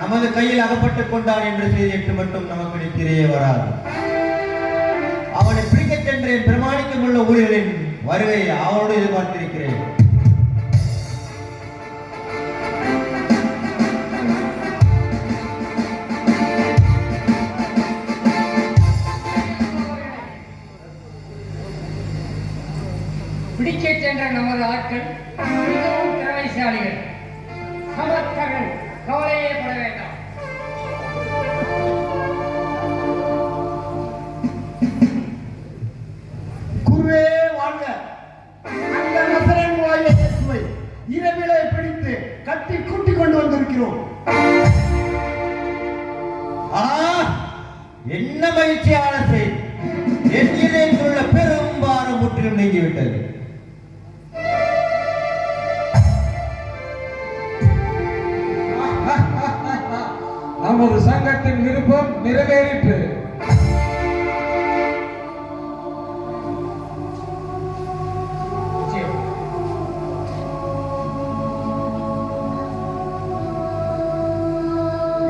நமது கையில் அகப்பட்டுக் கொண்டான் என்ற செய்தி மட்டும் நமக்கு தெரிய வராது. அவனை பிடிக்கச் சென்ற பிரமாணிக்கம் உள்ள ஊழியர்களின் வருகை அவனோடு எதிர்பார்த்திருக்கிறேன். பிடிக்கச் சென்ற நமது ஆட்கள் மிகவும் திறமைசாலிகள். சமர்த்தர்கள், கவலையே பட வேண்டாம். குருவே வாழ்க. அந்த நசரேன் வாயை இயேசுவை இரவிலே பிடித்து கட்டி கூட்டி கொண்டு வந்திருக்கிறோம். என்ன மகிழ்ச்சியான செய்தி! என் இதயத்தில் உள்ள பெரும்பாலும் முற்றிலும் நீங்கிவிட்டது. நமது சங்கத்தின் விருப்பம் நிறைவேறிற்று.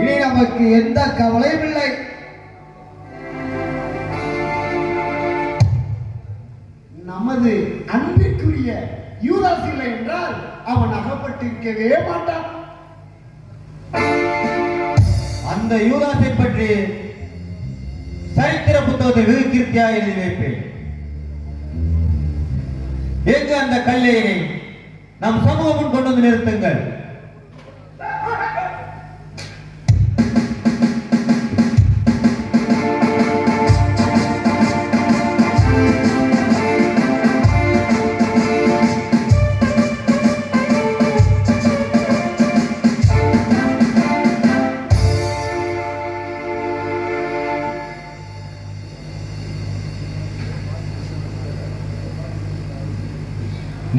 இனி நமக்கு எந்த கவலையும் இல்லை. நமது அன்பிற்குரிய யூதாஸ் இல்லை என்றால் அவன் அகப்பட்டிருக்கவே மாட்டான். அந்த யூதாசை பற்றி சரித்திர புத்தகத்தை வெகு கீர்த்தியாக எழுதி வைப்பேன். எங்கு அந்த கல்லையை நம் சமூகம் கொண்டு வந்து நிறுத்துங்கள்.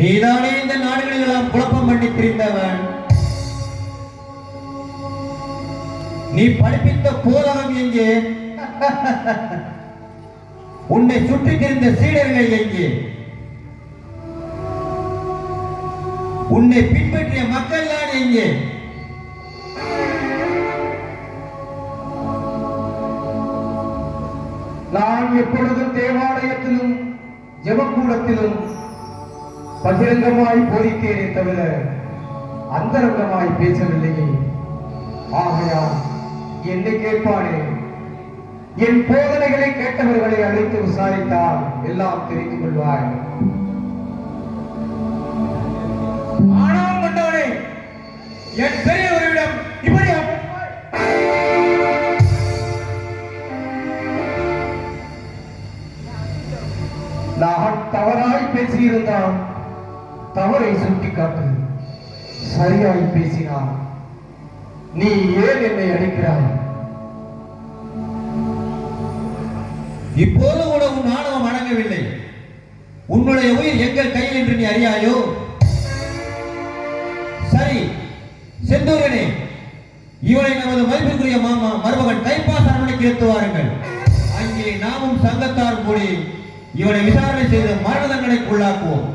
நீதானே இந்த நாடுகளில் எல்லாம் குழப்பம் பண்ணி திரிந்தவன். நீ படிப்பித்த போதகம் எங்கே? உன்னை சுற்றி திரிந்த சீடர்கள் எங்கே? உன்னை பின்பற்றிய மக்கள் தான் எங்கே? நான் எப்பொழுதும் தேவாலயத்திலும் ஜெபக்கூடத்திலும் பகிரங்கமாய் போதித்தேனே தவிர அந்தரங்கமாய் பேசவில்லையே. ஆகையால் என்னை கேட்பானே, என் போதனைகளை கேட்டவர்களை அழைத்து விசாரித்தால் எல்லாம் தெரிந்து கொள்வாய். ஆனால் கொண்டவனே, என் பெரியவரிடம் இப்படி நான் தவறாய் பேசியிருந்தான் தவறை சுட்டிக்காட்டு. சரியாய் பேசினான் நீ ஏன் என்னை அழைக்கிறாய்? இப்போது கூட உன் ஆணவம் அடங்கவில்லை. உன்னுடைய உயிர் எங்கள் கையில் என்று நீ அறியாயோ? சரி செந்தூரனே, இவனை நமது மதிப்பிற்குரிய மாமா மருமகன் கைப்பாச அரண்மனைக்கு எடுத்து வாருங்கள். அங்கே நாமும் சங்கத்தார் கூடி இவனை விசாரணை செய்து மரண தண்டனைக்கு உள்ளாக்குவோம்.